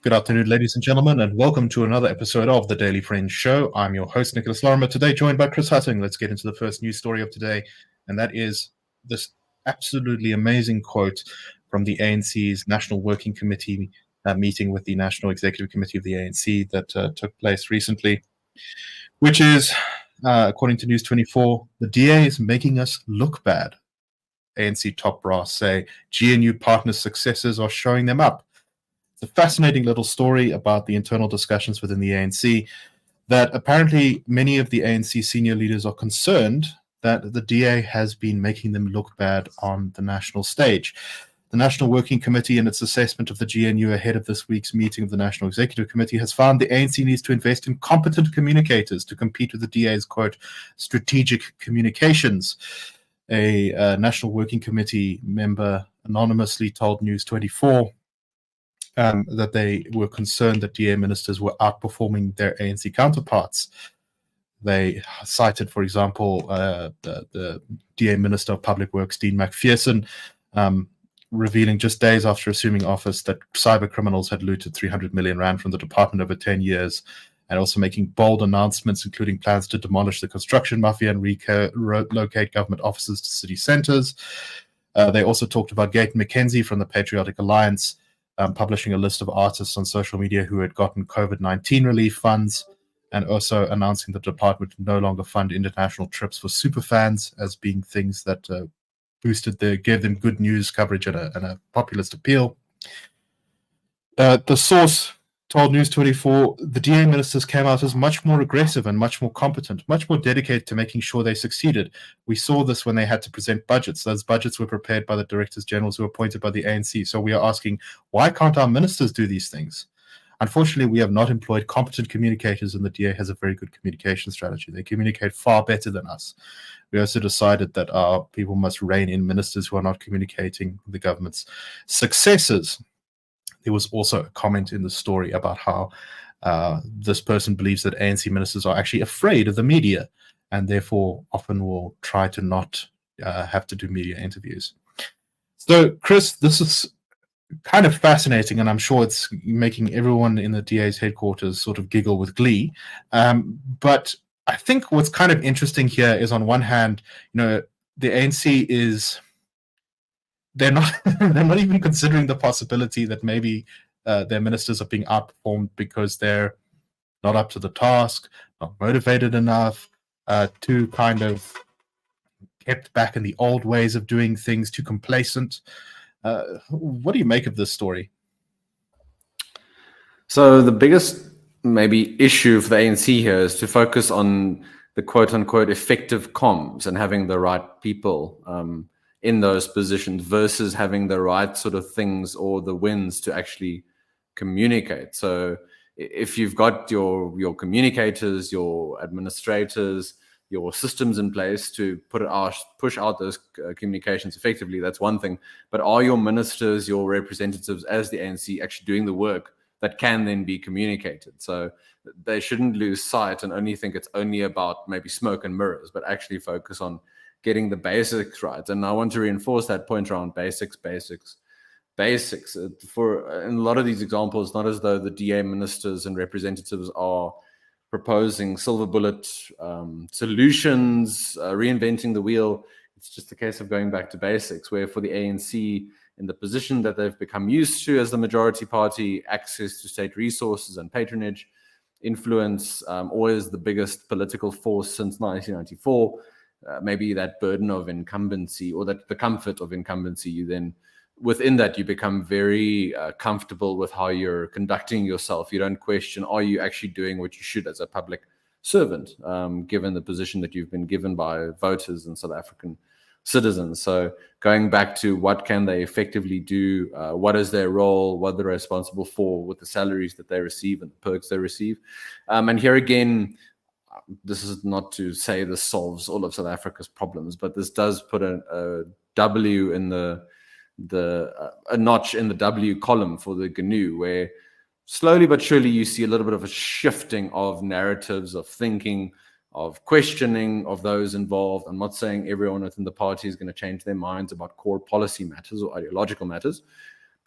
Good afternoon, ladies and gentlemen, and welcome to another episode of the Daily Friends Show. I'm your host, Nicholas Lorimer, today joined by Chris Hattingh. Let's get into the first news story of today, and that is this absolutely amazing quote from the ANC's National Working Committee meeting with the National Executive Committee of the ANC that took place recently, which is, according to News 24, the DA is making us look bad. ANC top brass say GNU partner successes are showing them up. It's a fascinating little story about the internal discussions within the ANC that apparently many of the ANC senior leaders are concerned that the DA has been making them look bad on the national stage. The National Working Committee, in its assessment of the GNU ahead of this week's meeting of the National Executive Committee, has found the ANC needs to invest in competent communicators to compete with the DA's, quote, strategic communications. A National Working Committee member anonymously told News 24 that they were concerned that DA ministers were outperforming their ANC counterparts. They cited, for example, the DA Minister of Public Works, Dean McPherson, revealing just days after assuming office that cyber criminals had looted 300 million rand from the department over 10 years, and also making bold announcements, including plans to demolish the construction mafia and relocate government offices to city centres. They also talked about Gate McKenzie from the Patriotic Alliance, publishing a list of artists on social media who had gotten COVID-19 relief funds, and also announcing the department would no longer fund international trips for superfans as being things that gave them good news coverage and a populist appeal. The source told News 24 the DA ministers came out as much more aggressive and much more competent, much more dedicated to making sure they succeeded. We saw this when they had to present budgets. Those budgets were prepared by the directors generals who were appointed by the ANC. So we are asking, why can't our ministers do these things? Unfortunately, we have not employed competent communicators, and the DA has a very good communication strategy. They communicate far better than us. We also decided that our people must rein in ministers who are not communicating the government's successes. There was also a comment in the story about how this person believes that ANC ministers are actually afraid of the media and therefore often will try to not have to do media interviews. So, Chris, this is kind of fascinating, and I'm sure it's making everyone in the DA's headquarters sort of giggle with glee. But I think what's kind of interesting here is, on one hand, the ANC is... They're not even considering the possibility that maybe their ministers are being outperformed because they're not up to the task, not motivated enough, too kind of kept back in the old ways of doing things, too complacent. What do you make of this story? So the biggest maybe issue for the ANC here is to focus on the quote-unquote effective comms and having the right people in those positions versus having the right sort of things or the wins to actually communicate. So if you've got your communicators, your administrators, your systems in place to push out those communications effectively, that's one thing. But are your ministers, your representatives as the ANC actually doing the work that can then be communicated? So they shouldn't lose sight and only think it's only about maybe smoke and mirrors, but actually focus on getting the basics right. And I want to reinforce that point around basics. For in a lot of these examples, not as though the DA ministers and representatives are proposing silver bullet solutions, reinventing the wheel. It's just a case of going back to basics, where for the ANC, in the position that they've become used to as the majority party, access to state resources and patronage, influence, always the biggest political force since 1994, maybe that burden of incumbency or that the comfort of incumbency, you then within that you become very comfortable with how you're conducting yourself. You don't question, are you actually doing what you should as a public servant, given the position that you've been given by voters and South African citizens. So going back to what can they effectively do, what is their role, what they're responsible for with the salaries that they receive and the perks they receive. And here again, this is not to say this solves all of South Africa's problems, but this does put a W in a notch in the W column for the GNU, where slowly but surely you see a little bit of a shifting of narratives, of thinking, of questioning of those involved. I'm not saying everyone within the party is going to change their minds about core policy matters or ideological matters,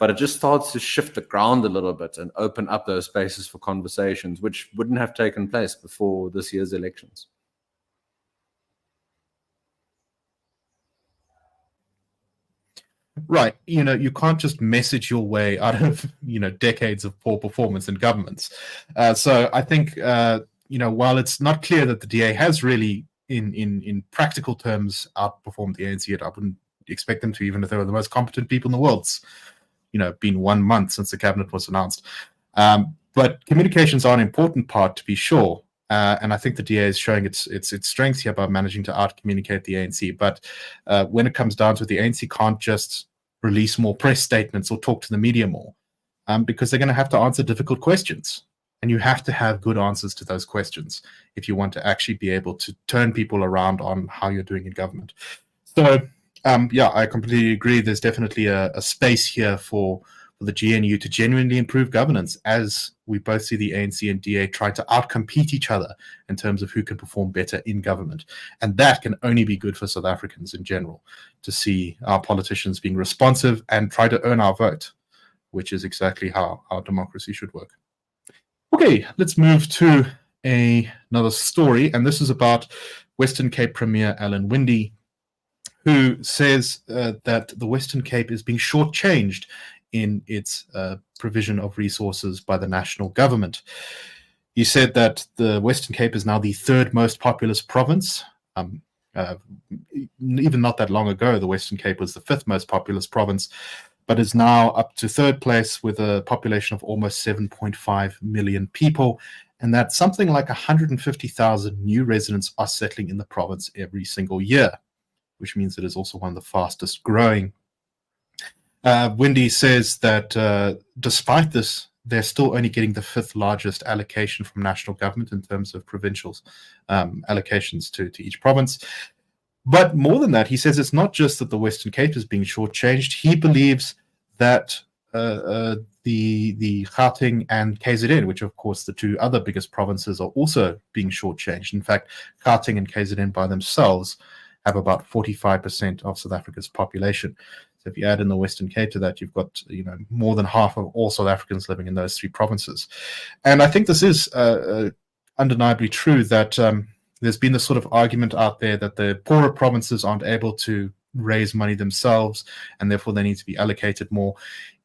but it just starts to shift the ground a little bit and open up those spaces for conversations, which wouldn't have taken place before this year's elections. Right. You can't just message your way out of, decades of poor performance in governments. So I think, while it's not clear that the DA has really, in practical terms, outperformed the ANC, I wouldn't expect them to, even if they were the most competent people in the world. It's, been 1 month since the cabinet was announced. But communications are an important part, to be sure. And I think the DA is showing its strengths here by managing to out-communicate the ANC. But when it comes down to it, the ANC can't just release more press statements or talk to the media more, because they're going to have to answer difficult questions. And you have to have good answers to those questions if you want to actually be able to turn people around on how you're doing in government. So, I completely agree. There's definitely a space here for the GNU to genuinely improve governance, as we both see the ANC and DA try to outcompete each other in terms of who can perform better in government. And that can only be good for South Africans in general, to see our politicians being responsive and try to earn our vote, which is exactly how our democracy should work. Okay, let's move to another story, and this is about Western Cape Premier Alan Winde, who says that the Western Cape is being shortchanged in its provision of resources by the national government. He said that the Western Cape is now the third most populous province. Even not that long ago, the Western Cape was the fifth most populous province, but is now up to third place with a population of almost 7.5 million people, and that something like 150,000 new residents are settling in the province every single year, which means it is also one of the fastest growing. Winde says that despite this, they're still only getting the fifth largest allocation from national government in terms of provincial allocations to each province. But more than that, he says it's not just that the Western Cape is being shortchanged. He believes that the Hattingh and KZN, which are, of course, the two other biggest provinces, are also being shortchanged. In fact, Hattingh and KZN by themselves have about 45% of South Africa's population. So if you add in the Western Cape to that, you've got more than half of all South Africans living in those three provinces. And I think this is undeniably true, that there's been this sort of argument out there that the poorer provinces aren't able to raise money themselves, and therefore they need to be allocated more,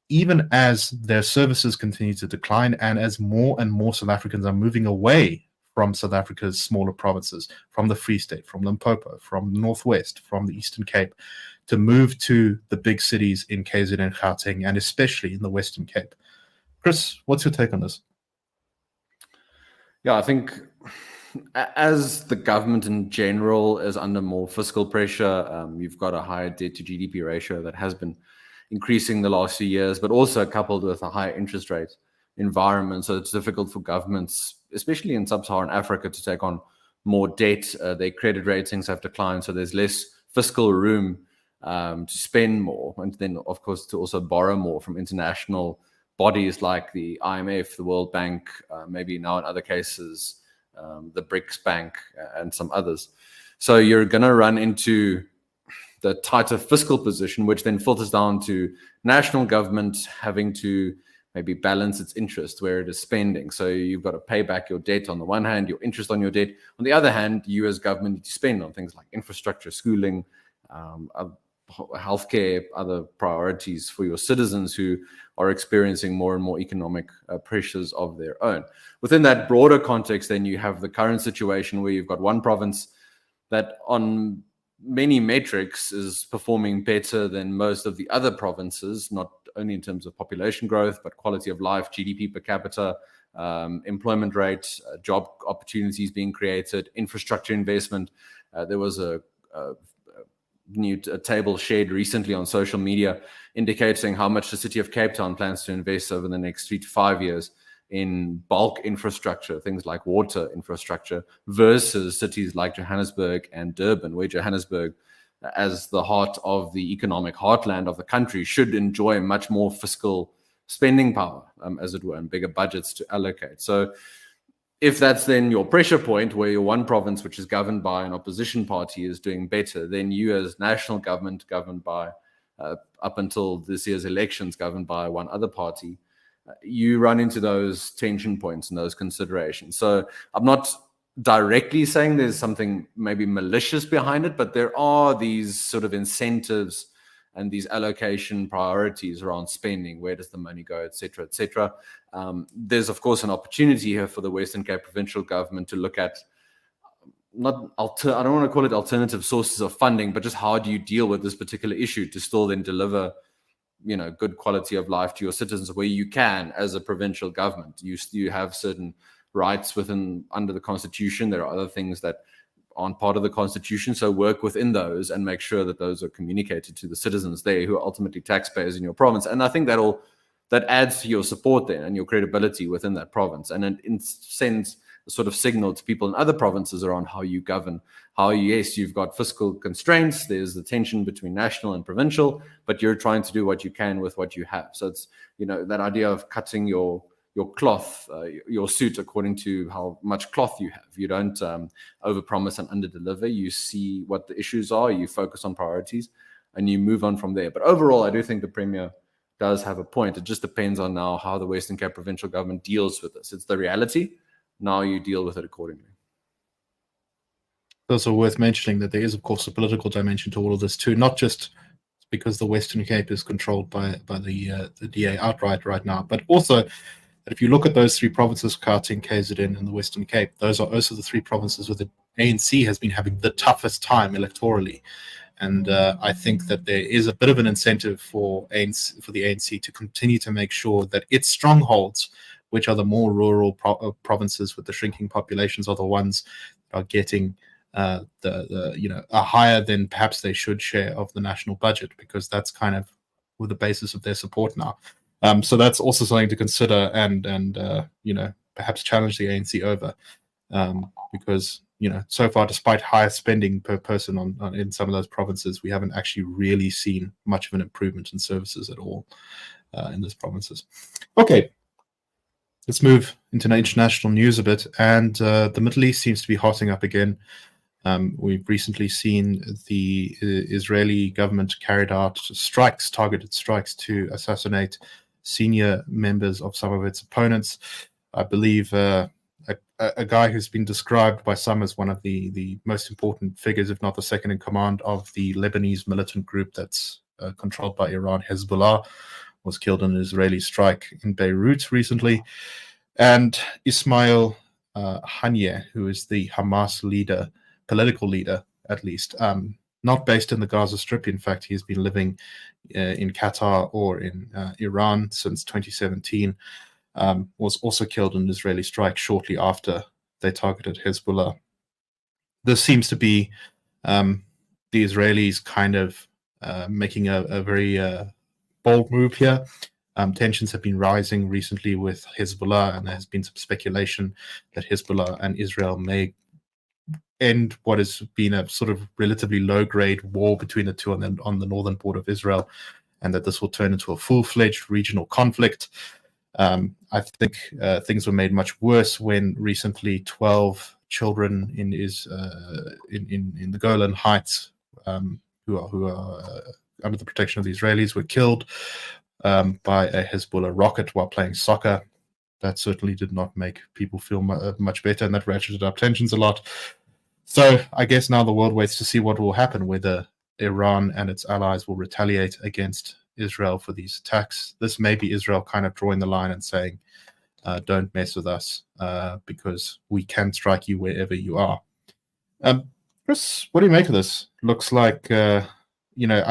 even as their services continue to decline and as more and more South Africans are moving away from South Africa's smaller provinces, from the Free State, from Limpopo, from the Northwest, from the Eastern Cape, to move to the big cities in KZN and Gauteng, and especially in the Western Cape. Chris, what's your take on this? Yeah, I think as the government in general is under more fiscal pressure, you've got a higher debt to GDP ratio that has been increasing the last few years, but also coupled with a higher interest rate environment. So it's difficult for governments, especially in sub-Saharan Africa, to take on more debt. Their credit ratings have declined, so there's less fiscal room to spend more, and then, of course, to also borrow more from international bodies like the IMF, the World Bank, maybe now in other cases, the BRICS Bank, and some others. So you're going to run into the tighter fiscal position, which then filters down to national government having to maybe balance its interest where it is spending. So you've got to pay back your debt on the one hand, your interest on your debt. On the other hand, you as government need to spend on things like infrastructure, schooling, healthcare, other priorities for your citizens who are experiencing more and more economic pressures of their own. Within that broader context, then you have the current situation where you've got one province that on many metrics is performing better than most of the other provinces, not only in terms of population growth, but quality of life, GDP per capita, employment rate, job opportunities being created, infrastructure investment. There was a new table shared recently on social media indicating how much the city of Cape Town plans to invest over the next 3 to 5 years in bulk infrastructure, things like water infrastructure, versus cities like Johannesburg and Durban, where Johannesburg, as the heart of the economic heartland of the country, should enjoy much more fiscal spending power, as it were, and bigger budgets to allocate. So if that's then your pressure point, where your one province, which is governed by an opposition party, is doing better, then you as national government, governed by up until this year's elections governed by one other party, you run into those tension points and those considerations. So I'm not directly saying there's something maybe malicious behind it, but there are these sort of incentives and these allocation priorities around spending. Where does the money go, et cetera, et cetera. There's, of course, an opportunity here for the Western Cape provincial government to look at I don't want to call it alternative sources of funding, but just how do you deal with this particular issue to still then deliver, good quality of life to your citizens where you can as a provincial government. You have certain rights under the Constitution. There are other things that aren't part of the Constitution, so work within those and make sure that those are communicated to the citizens there who are ultimately taxpayers in your province. And I think that adds to your support then and your credibility within that province, and it sends a sort of signal to people in other provinces around how you govern, yes, you've got fiscal constraints, there's the tension between national and provincial, but you're trying to do what you can with what you have. So it's, that idea of cutting your cloth, your suit according to how much cloth you have. You don't overpromise and underdeliver. You see what the issues are, you focus on priorities, and you move on from there. But overall, I do think the Premier does have a point. It just depends on now how the Western Cape provincial government deals with this. It's the reality. Now you deal with it accordingly. It's also worth mentioning that there is, of course, a political dimension to all of this too, not just because the Western Cape is controlled by the DA outright right now, but also that if you look at those three provinces, Gauteng, KZN, and the Western Cape, those are also the three provinces where the ANC has been having the toughest time electorally. And I think that there is a bit of an incentive for the ANC to continue to make sure that its strongholds, which are the more rural provinces with the shrinking populations, are the ones that are getting a higher than perhaps they should share of the national budget, because that's kind of with the basis of their support now. So that's also something to consider and perhaps challenge the ANC over, because so far, despite higher spending per person in some of those provinces, we haven't actually really seen much of an improvement in services at all in those provinces. Okay. Let's move into international news a bit, and the Middle East seems to be hotting up again. We've recently seen the Israeli government carried out targeted strikes to assassinate senior members of some of its opponents. I believe a guy who's been described by some as one of the most important figures, if not the second in command, of the Lebanese militant group that's controlled by Iran, Hezbollah, was killed in an Israeli strike in Beirut recently. And Ismail Haniyeh, who is the Hamas leader, political leader at least, not based in the Gaza Strip. In fact, he's been living in Qatar or in Iran since 2017, was also killed in an Israeli strike shortly after they targeted Hezbollah. This seems to be the Israelis kind of making a very bold move here. Tensions have been rising recently with Hezbollah, and there has been some speculation that Hezbollah and Israel may end what has been a sort of relatively low-grade war between the two on the northern border of Israel, and that this will turn into a full-fledged regional conflict. I think things were made much worse when recently 12 children in the Golan Heights, who are under the protection of the Israelis, were killed by a Hezbollah rocket while playing soccer. That certainly did not make people feel much better, and that ratcheted up tensions a lot. So I guess now the world waits to see what will happen, whether Iran and its allies will retaliate against Israel for these attacks. This may be Israel kind of drawing the line and saying, don't mess with us, because we can strike you wherever you are. Chris, what do you make of this? Looks like, I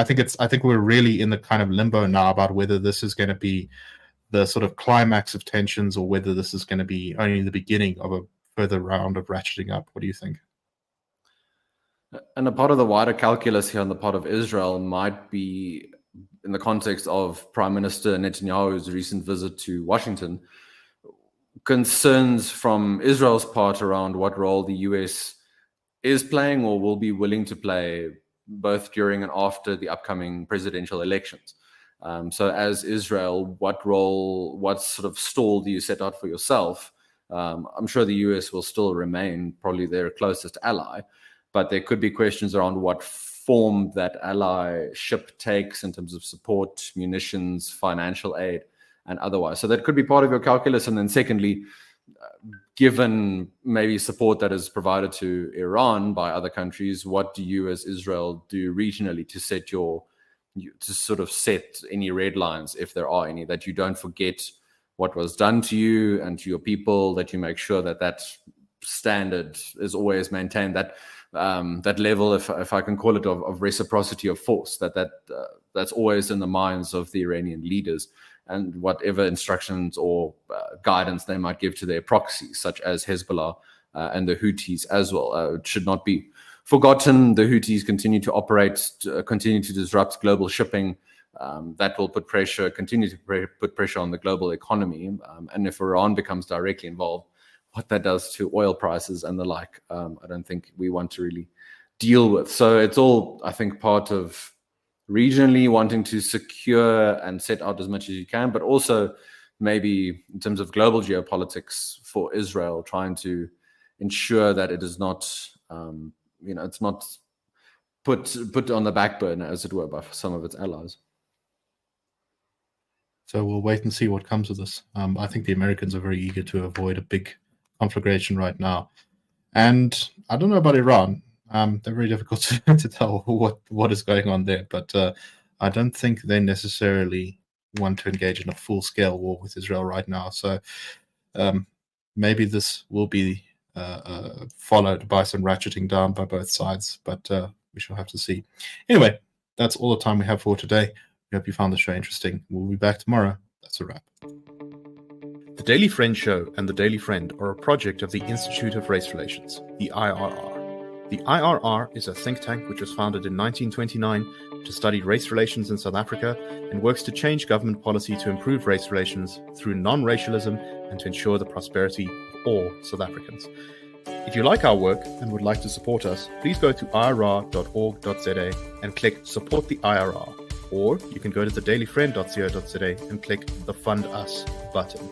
think we're really in the kind of limbo now about whether this is going to be the sort of climax of tensions or whether this is going to be only the beginning of a further round of ratcheting up. What do you think? And a part of the wider calculus here on the part of Israel might be in the context of Prime Minister Netanyahu's recent visit to Washington, concerns from Israel's part around what role the US is playing or will be willing to play both during and after the upcoming presidential elections. So as Israel, what sort of stall do you set out for yourself? I'm sure the US will still remain probably their closest ally, but there could be questions around what form that allyship takes in terms of support, munitions, financial aid, and otherwise. So that could be part of your calculus. And then secondly, given maybe support that is provided to Iran by other countries, what do you as Israel do regionally to sort of set any red lines, if there are any, that you don't forget what was done to you and to your people, that you make sure that that standard is always maintained, that that level, if I can call it, of reciprocity of force, that's always in the minds of the Iranian leaders, and whatever instructions or guidance they might give to their proxies, such as Hezbollah and the Houthis as well. It should not be forgotten. The Houthis continue to operate, continue to disrupt global shipping. That will continue to put pressure on the global economy. And if Iran becomes directly involved, what that does to oil prices and the like, I don't think we want to really deal with. So it's all, I think, part of regionally wanting to secure and set out as much as you can, but also maybe in terms of global geopolitics for Israel, trying to ensure that it is not, it's not put on the back burner, as it were, by some of its allies. So we'll wait and see what comes of this. I think the Americans are very eager to avoid a big conflagration right now. And I don't know about Iran. They're very difficult to tell what is going on there. But I don't think they necessarily want to engage in a full-scale war with Israel right now. So maybe this will be followed by some ratcheting down by both sides. But we shall have to see. Anyway, that's all the time we have for today. We hope you found the show interesting. We'll be back tomorrow. That's a wrap. The Daily Friend Show and The Daily Friend are a project of the Institute of Race Relations, the IRR. The IRR is a think tank which was founded in 1929 to study race relations in South Africa and works to change government policy to improve race relations through non-racialism and to ensure the prosperity of all South Africans. If you like our work and would like to support us, please go to irr.org.za and click Support the IRR. Or you can go to thedailyfriend.co.za and click the Fund Us button.